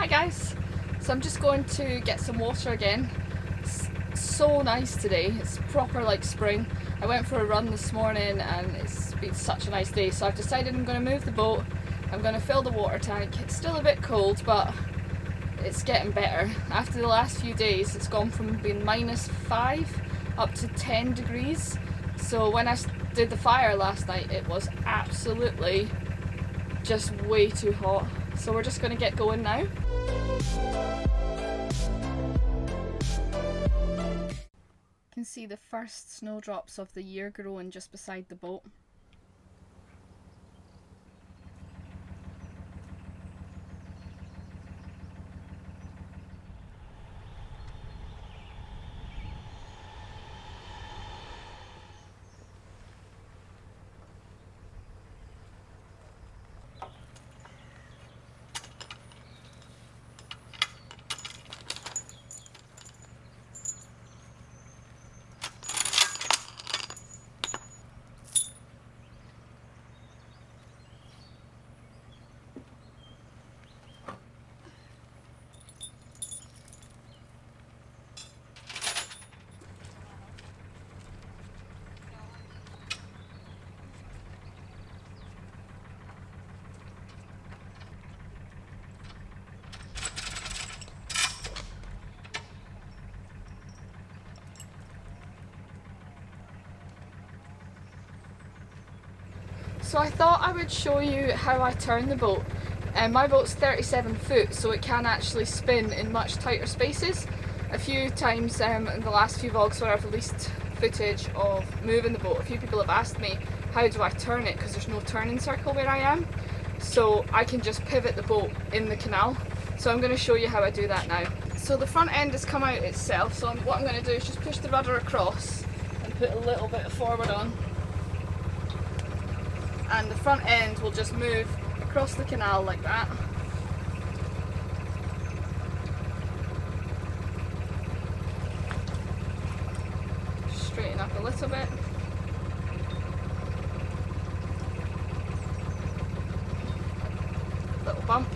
Hi guys, so I'm just going to get some water again. It's so nice today, it's proper like spring. I went for a run this morning and it's been such a nice day, so I've decided I'm going to move the boat. I'm going to fill the water tank. It's still a bit cold, but it's getting better. After the last few days it's gone from being -5 up to 10 degrees. So when I did the fire last night it was absolutely just way too hot. So we're just going to get going now. You can see the first snowdrops of the year growing just beside the boat. So I thought I would show you how I turn the boat. My boat's 37 foot, so it can actually spin in much tighter spaces. A few times in the last few vlogs where I've released footage of moving the boat, a few people have asked me how do I turn it, because there's no turning circle where I am. So I can just pivot the boat in the canal. So I'm going to show you how I do that now. So the front end has come out itself, so what I'm going to do is just push the rudder across and put a little bit of forward on. And the front end will just move across the canal like that. Straighten up a little bit. Little bump.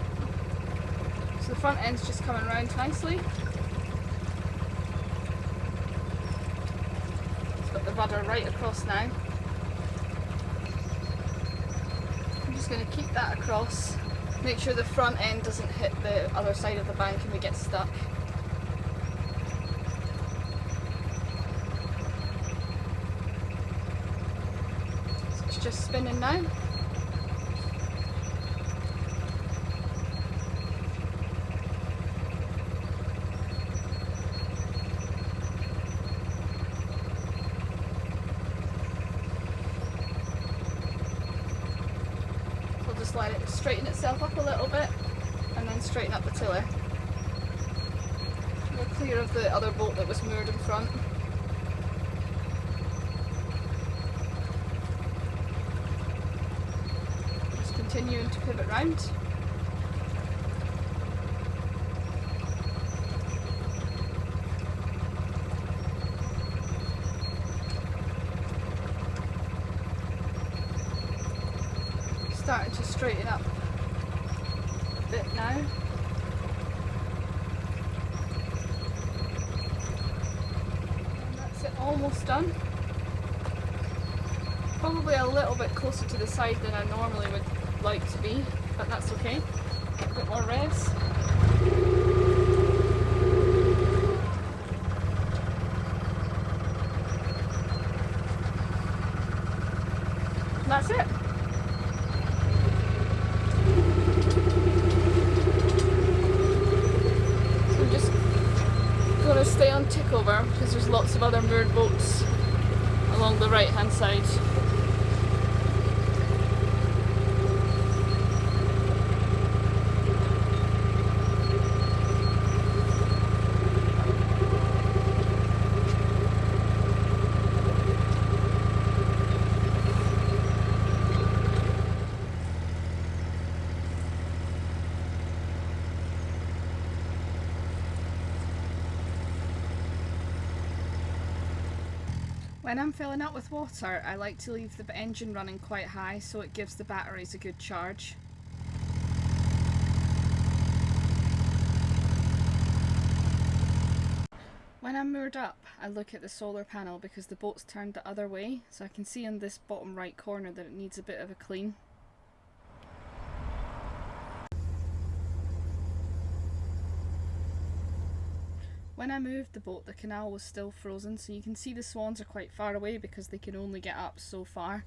So the front end's just coming round nicely. It's got the rudder right across now. Going to keep that across, make sure the front end doesn't hit the other side of the bank and we get stuck. So it's just spinning now. Just let it straighten itself up a little bit and then straighten up the tiller. We're clear of the other boat that was moored in front. Just continuing to pivot round. Starting to straighten up a bit now. And that's it, almost done. Probably a little bit closer to the side than I normally would like to be, but that's okay. A bit more revs. And that's it. Stay on tick over because there's lots of other moored boats along the right hand side. When I'm filling up with water, I like to leave the engine running quite high so it gives the batteries a good charge. When I'm moored up, I look at the solar panel because the boat's turned the other way, so I can see in this bottom right corner that it needs a bit of a clean. When I moved the boat, the canal was still frozen, so you can see the swans are quite far away because they can only get up so far.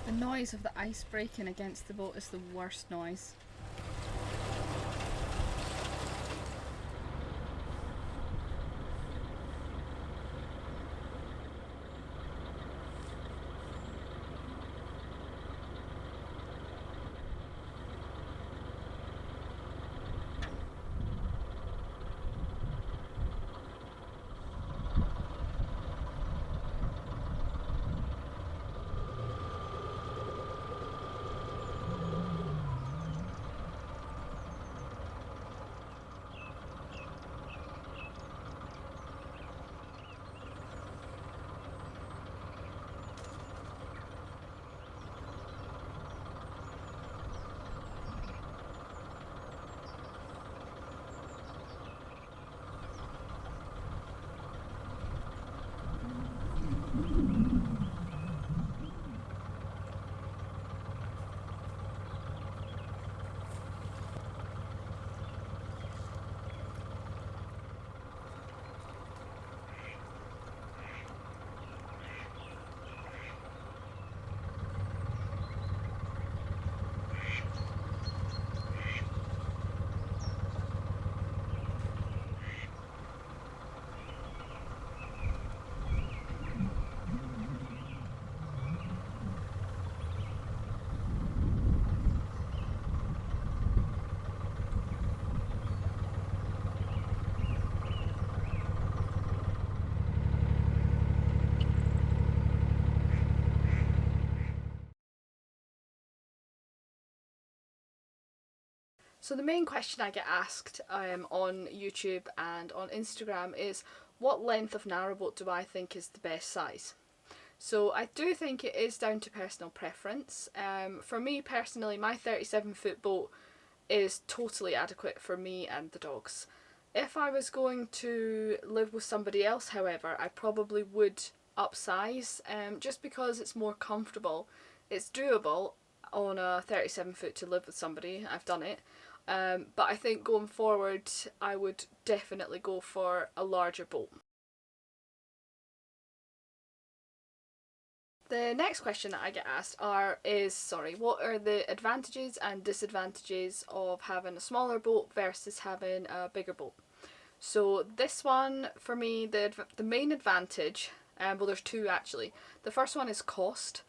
The noise of the ice breaking against the boat is the worst noise. So the main question I get asked on YouTube and on Instagram is, what length of narrowboat do I think is the best size? So I do think it is down to personal preference. For me personally, my 37-foot boat is totally adequate for me and the dogs. If I was going to live with somebody else, however, I probably would upsize, just because it's more comfortable. It's doable on a 37-foot to live with somebody. I've done it. But I think going forward, I would definitely go for a larger boat. The next question that I get asked is what are the advantages and disadvantages of having a smaller boat versus having a bigger boat? So this one, for me, the main advantage, well there's two actually. The first one is cost.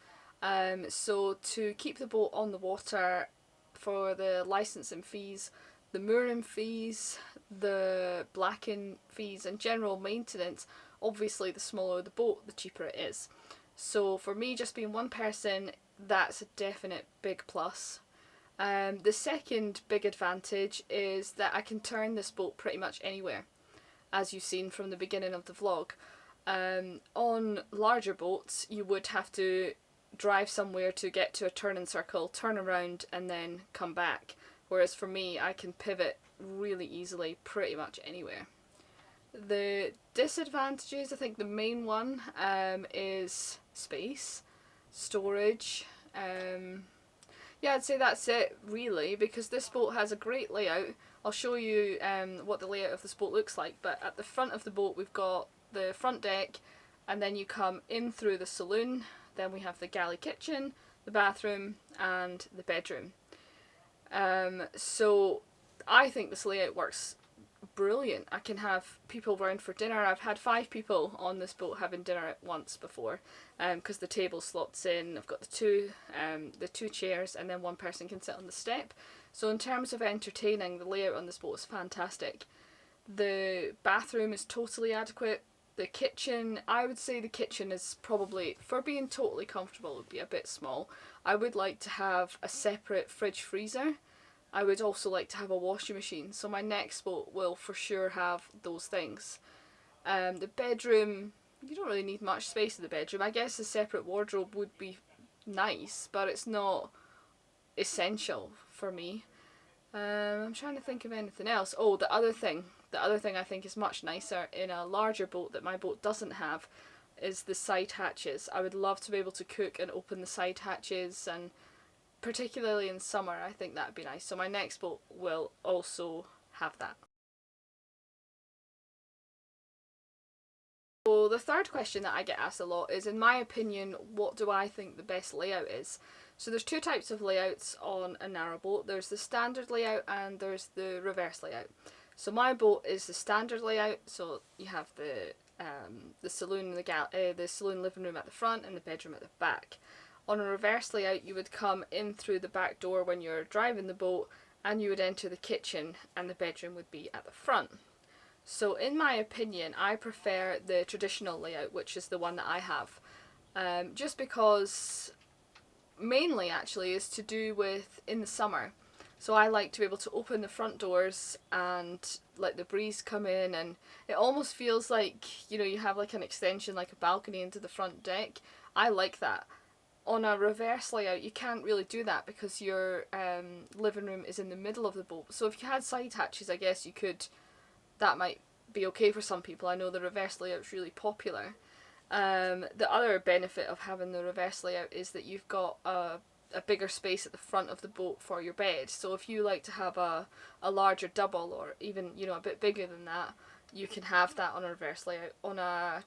So to keep the boat on the water, for the licensing fees, the mooring fees, the blacking fees and general maintenance, obviously the smaller the boat the cheaper it is. So for me, just being one person, that's a definite big plus. The second big advantage is that I can turn this boat pretty much anywhere, as you've seen from the beginning of the vlog. On larger boats you would have to drive somewhere to get to a turning circle, turn around and then come back, whereas for me I can pivot really easily pretty much anywhere. The disadvantages, I think the main one is space, storage. Yeah, I'd say that's it really, because this boat has a great layout. I'll show you what the layout of this boat looks like, but at the front of the boat we've got the front deck, and then you come in through the saloon. Then we have the galley kitchen, the bathroom and the bedroom. So I think this layout works brilliant. I can have people round for dinner. I've had 5 people on this boat having dinner at once before, because the table slots in. I've got the two chairs and then one person can sit on the step. So in terms of entertaining, the layout on this boat is fantastic. The bathroom is totally adequate. The kitchen, I would say the kitchen is probably, for being totally comfortable, would be a bit small. I would like to have a separate fridge freezer, I would also like to have a washing machine, so my next boat will for sure have those things. The bedroom, you don't really need much space in the bedroom. I guess a separate wardrobe would be nice, but it's not essential for me. I'm trying to think of anything else. Oh, the other thing I think is much nicer in a larger boat that my boat doesn't have is the side hatches. I would love to be able to cook and open the side hatches, and particularly in summer I think that would be nice. So my next boat will also have that. So the third question that I get asked a lot is, in my opinion, what do I think the best layout is? So there's two types of layouts on a narrowboat. There's the standard layout and there's the reverse layout. So my boat is the standard layout, so you have the saloon, the saloon living room at the front and the bedroom at the back. On a reverse layout you would come in through the back door when you're driving the boat, and you would enter the kitchen and the bedroom would be at the front. So in my opinion, I prefer the traditional layout, which is the one that I have, just because mainly actually is to do with in the summer. So I like to be able to open the front doors and let the breeze come in, and it almost feels like, you know, you have like an extension, like a balcony into the front deck. I like that. On a reverse layout you can't really do that because your living room is in the middle of the boat. So if you had side hatches, I guess you could, that might be okay for some people. I know the reverse layout's really popular. The other benefit of having the reverse layout is that you've got a bigger space at the front of the boat for your bed. So if you like to have a larger double, or even, you know, a bit bigger than that, you can have that on a reverse layout. On a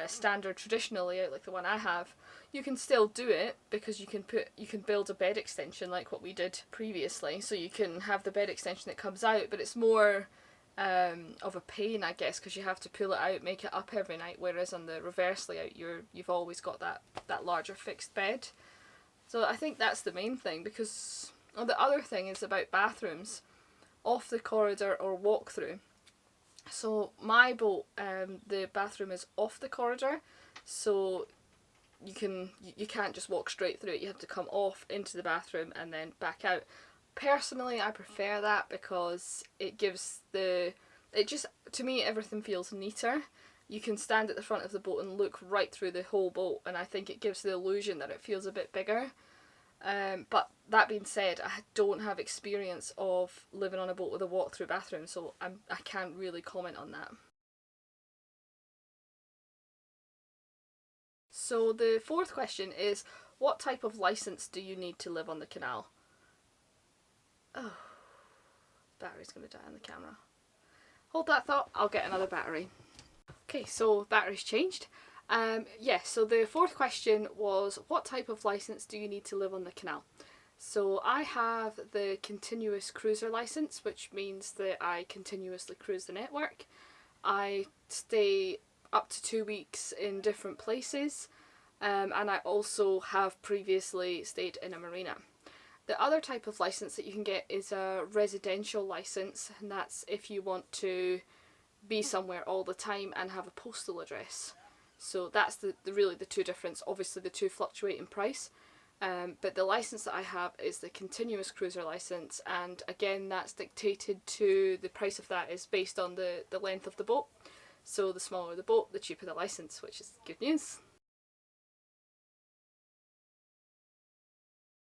standard traditional layout like the one I have, you can still do it because you can build a bed extension like what we did previously. So you can have the bed extension that comes out, but it's more of a pain, I guess, because you have to pull it out, make it up every night, whereas on the reverse layout you've always got that larger fixed bed. So I think that's the main thing. Because the other thing is about bathrooms, off the corridor or walk through. So my boat, the bathroom is off the corridor, so you can't just walk straight through it. You have to come off into the bathroom and then back out. Personally, I prefer that because it gives to me everything feels neater. You can stand at the front of the boat and look right through the whole boat, and I think it gives the illusion that it feels a bit bigger. But that being said, I don't have experience of living on a boat with a walk-through bathroom, so I can't really comment on that. So the fourth question is, what type of licence do you need to live on the canal? Oh, battery's going to die on the camera. Hold that thought, I'll get another battery. Okay, so battery's changed. So the fourth question was, what type of licence do you need to live on the canal? So I have the continuous cruiser licence, which means that I continuously cruise the network. I stay up to 2 weeks in different places, and I also have previously stayed in a marina. The other type of licence that you can get is a residential licence, and that's if you want to be somewhere all the time and have a postal address. So that's really the two difference. Obviously the two fluctuate in price, but the licence that I have is the continuous cruiser licence, and again that's dictated to, the price of that is based on the length of the boat. So the smaller the boat, the cheaper the licence, which is good news.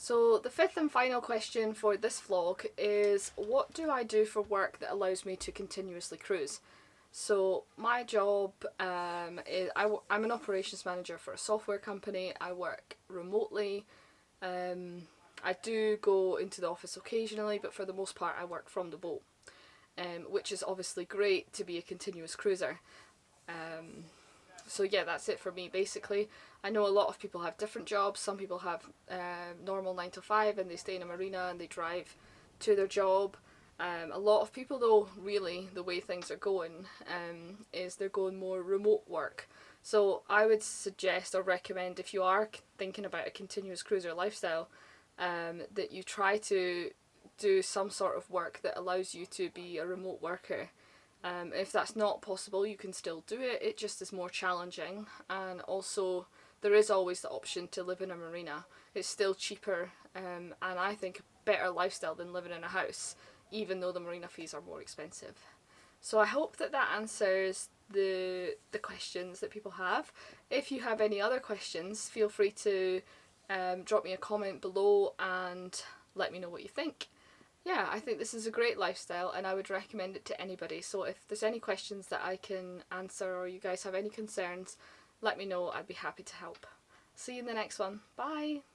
So the fifth and final question for this vlog is, what do I do for work that allows me to continuously cruise? So my job is, I'm an operations manager for a software company. I work remotely. I do go into the office occasionally, but for the most part I work from the boat, which is obviously great to be a continuous cruiser. So yeah, that's it for me basically. I know a lot of people have different jobs. Some people have normal 9 to 5 and they stay in a marina and they drive to their job. A lot of people though, really, the way things are going is they're going more remote work. So I would suggest or recommend, if you are thinking about a continuous cruiser lifestyle, that you try to do some sort of work that allows you to be a remote worker. If that's not possible, you can still do it, it just is more challenging, and also there is always the option to live in a marina. it's still cheaper and I think a better lifestyle than living in a house, even though the marina fees are more expensive. So I hope that that answers the questions that people have. If you have any other questions, feel free to drop me a comment below and let me know what you think. Yeah, I think this is a great lifestyle and I would recommend it to anybody. So if there's any questions that I can answer or you guys have any concerns, let me know. I'd be happy to help. See you in the next one. Bye!